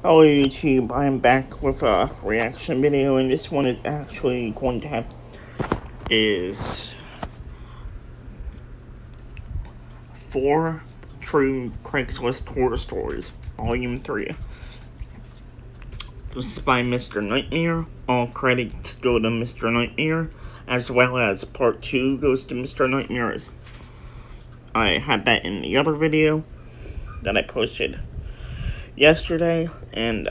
Hello YouTube, I'm back with a reaction video, and this one is actually going to have is 4 True Craigslist Horror Stories, Volume 3. This is by Mr. Nightmare. All credits go to Mr. Nightmare, as well as Part 2 goes to Mr. Nightmare. I had that in the other video that I posted yesterday, and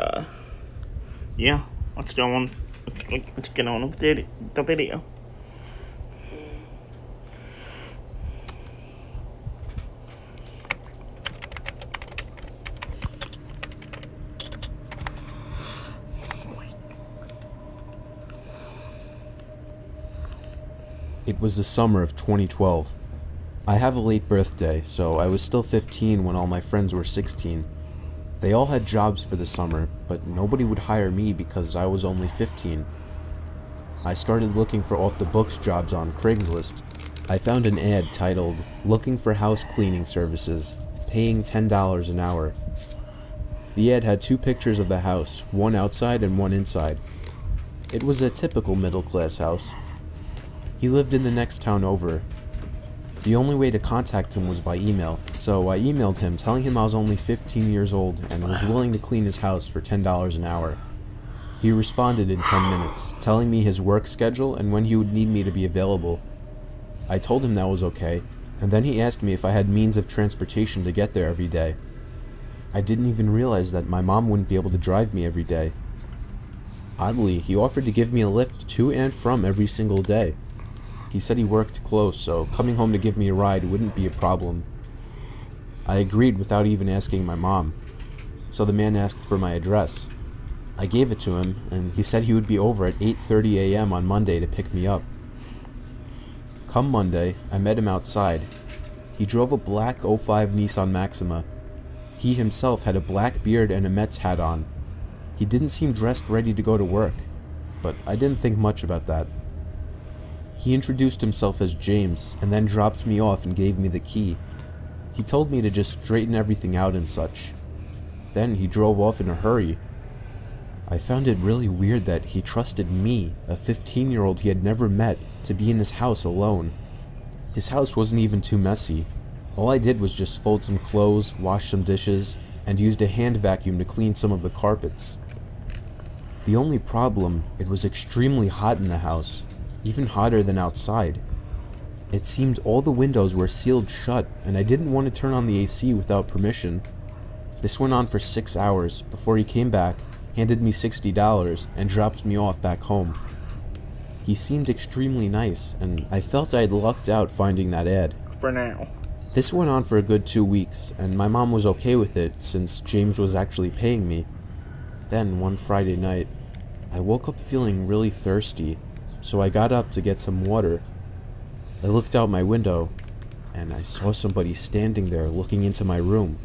yeah, let's get on with the video. It was the summer of 2012. I have a late birthday, so I was still 15 when all my friends were 16. They all had jobs for the summer, but nobody would hire me because I was only 15. I started looking for off-the-books jobs on Craigslist. I found an ad titled, "Looking for House Cleaning Services, Paying $10 an Hour." The ad had 2 pictures of the house, one outside and one inside. It was a typical middle-class house. He lived in the next town over. The only way to contact him was by email, so I emailed him telling him I was only 15 years old and was willing to clean his house for $10 an hour. He responded in 10 minutes, telling me his work schedule and when he would need me to be available. I told him that was okay, and then he asked me if I had means of transportation to get there every day. I didn't even realize that my mom wouldn't be able to drive me every day. Oddly, he offered to give me a lift to and from every single day. He said he worked close, so coming home to give me a ride wouldn't be a problem. I agreed without even asking my mom, so the man asked for my address. I gave it to him, and he said he would be over at 8:30 a.m. on Monday to pick me up. Come Monday, I met him outside. He drove a black 05 Nissan Maxima. He himself had a black beard and a Mets hat on. He didn't seem dressed ready to go to work, but I didn't think much about that. He introduced himself as James, and then dropped me off and gave me the key. He told me to just straighten everything out and such. Then he drove off in a hurry. I found it really weird that he trusted me, a 15-year-old he had never met, to be in his house alone. His house wasn't even too messy. All I did was just fold some clothes, wash some dishes, and used a hand vacuum to clean some of the carpets. The only problem, it was extremely hot in the house. Even hotter than outside. It seemed all the windows were sealed shut, and I didn't want to turn on the AC without permission. This went on for 6 hours before he came back, handed me $60, and dropped me off back home. He seemed extremely nice, and I felt I had lucked out finding that ad. For now. This went on for a good 2 weeks, and my mom was okay with it since James was actually paying me. Then, one Friday night, I woke up feeling really thirsty. So I got up to get some water. I looked out my window, and I saw somebody standing there looking into my room.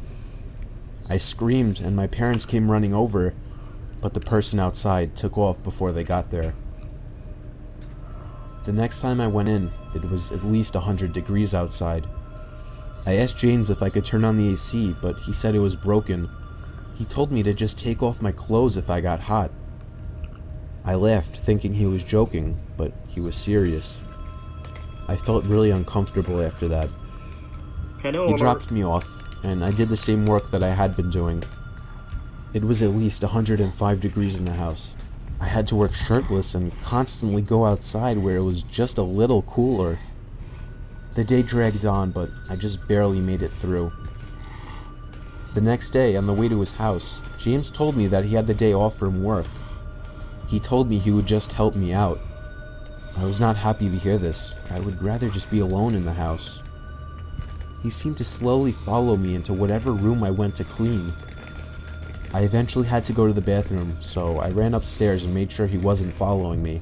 I screamed, and my parents came running over, but the person outside took off before they got there. The next time I went in, it was at least 100 degrees outside. I asked James if I could turn on the AC, but he said it was broken. He told me to just take off my clothes if I got hot. I laughed, thinking he was joking, but he was serious. I felt really uncomfortable after that. He dropped me off, and I did the same work that I had been doing. It was at least 105 degrees in the house. I had to work shirtless and constantly go outside where it was just a little cooler. The day dragged on, but I just barely made it through. The next day, on the way to his house, James told me that he had the day off from work. He told me he would just help me out. I was not happy to hear this. I would rather just be alone in the house. He seemed to slowly follow me into whatever room I went to clean. I eventually had to go to the bathroom, so I ran upstairs and made sure he wasn't following me.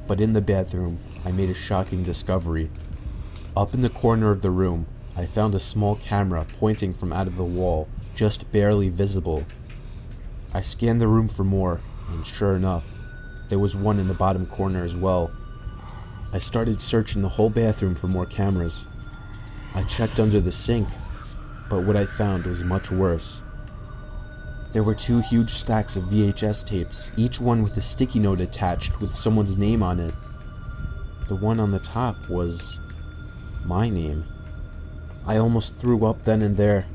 But in the bathroom, I made a shocking discovery. Up in the corner of the room, I found a small camera pointing from out of the wall, just barely visible. I scanned the room for more, and sure enough, there was one in the bottom corner as well. I started searching the whole bathroom for more cameras. I checked under the sink, but what I found was much worse. There were 2 huge stacks of VHS tapes, each one with a sticky note attached with someone's name on it. The one on the top was my name. I almost threw up then and there.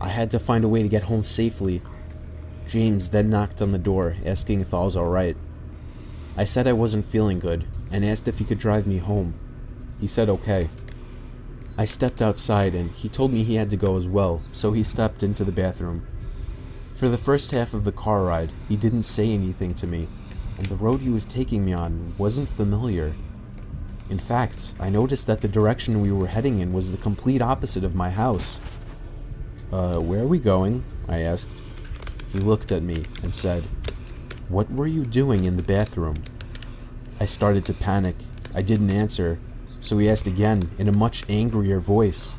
I had to find a way to get home safely. James then knocked on the door, asking if I was alright. I said I wasn't feeling good, and asked if he could drive me home. He said okay. I stepped outside, and he told me he had to go as well, so he stepped into the bathroom. For the first half of the car ride, he didn't say anything to me, and the road he was taking me on wasn't familiar. In fact, I noticed that the direction we were heading in was the complete opposite of my house. Where are we going?" I asked. He looked at me and said, "What were you doing in the bathroom?" I started to panic. I didn't answer, so he asked again in a much angrier voice.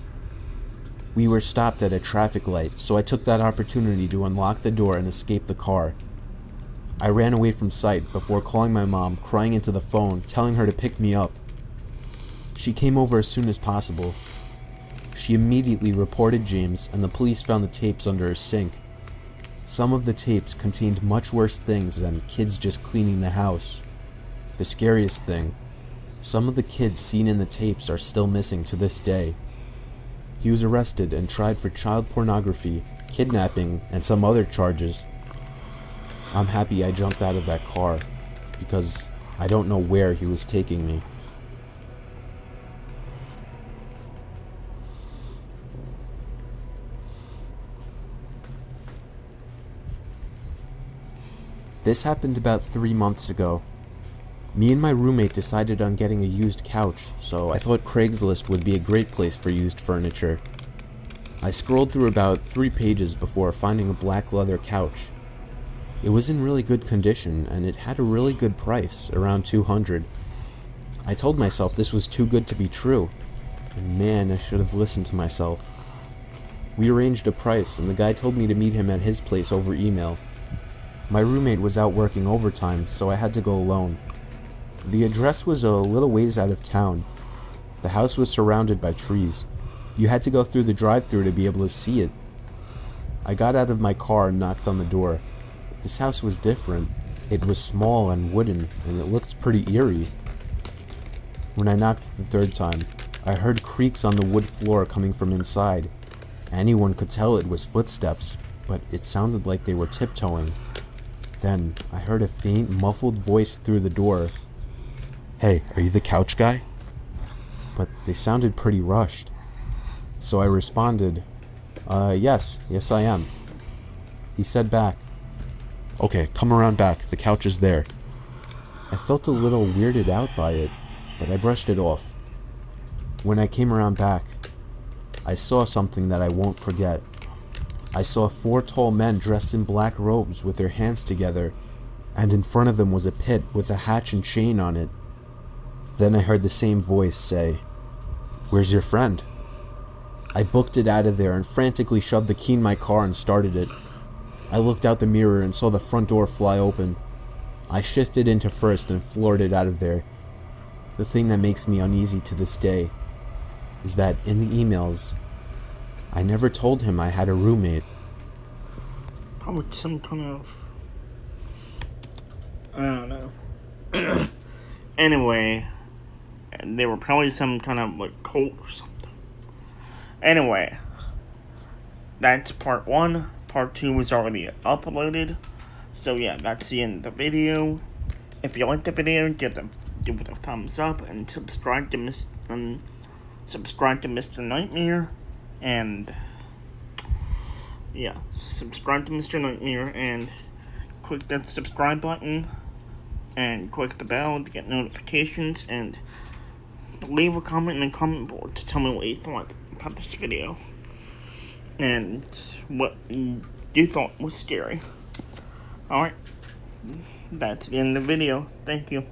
We were stopped at a traffic light, so I took that opportunity to unlock the door and escape the car. I ran away from sight before calling my mom, crying into the phone, telling her to pick me up. She came over as soon as possible. She immediately reported James, and the police found the tapes under her sink. Some of the tapes contained much worse things than kids just cleaning the house. The scariest thing, some of the kids seen in the tapes are still missing to this day. He was arrested and tried for child pornography, kidnapping, and some other charges. I'm happy I jumped out of that car, because I don't know where he was taking me. This happened about 3 months ago. Me and my roommate decided on getting a used couch, so I thought Craigslist would be a great place for used furniture. I scrolled through about 3 pages before finding a black leather couch. It was in really good condition, and it had a really good price, around $200. I told myself this was too good to be true, and man, I should have listened to myself. We arranged a price, and the guy told me to meet him at his place over email. My roommate was out working overtime, so I had to go alone. The address was a little ways out of town. The house was surrounded by trees. You had to go through the drive-thru to be able to see it. I got out of my car and knocked on the door. This house was different. It was small and wooden, and it looked pretty eerie. When I knocked the 3rd time, I heard creaks on the wood floor coming from inside. Anyone could tell it was footsteps, but it sounded like they were tiptoeing. Then, I heard a faint, muffled voice through the door. "Hey, are you the couch guy?" But they sounded pretty rushed. So I responded, yes I am." He said back, "Okay, come around back, the couch is there." I felt a little weirded out by it, but I brushed it off. When I came around back, I saw something that I won't forget. I saw 4 tall men dressed in black robes with their hands together, and in front of them was a pit with a hatch and chain on it. Then I heard the same voice say, "Where's your friend?" I booked it out of there and frantically shoved the key in my car and started it. I looked out the mirror and saw the front door fly open. I shifted into first and floored it out of there. The thing that makes me uneasy to this day is that in the emails, I never told him I had a roommate. Probably some kind of... I don't know. Anyway, they were probably some kind of like cult or something. Anyway, that's part 1. Part 2 was already uploaded. So yeah, that's the end of the video. If you liked the video, give it a thumbs up and subscribe to Mr. Nightmare. And yeah, subscribe to Mr. Nightmare and click that subscribe button and click the bell to get notifications, and leave a comment in the comment board to tell me what you thought about this video and what you thought was scary. Alright, that's the end of the video. Thank you.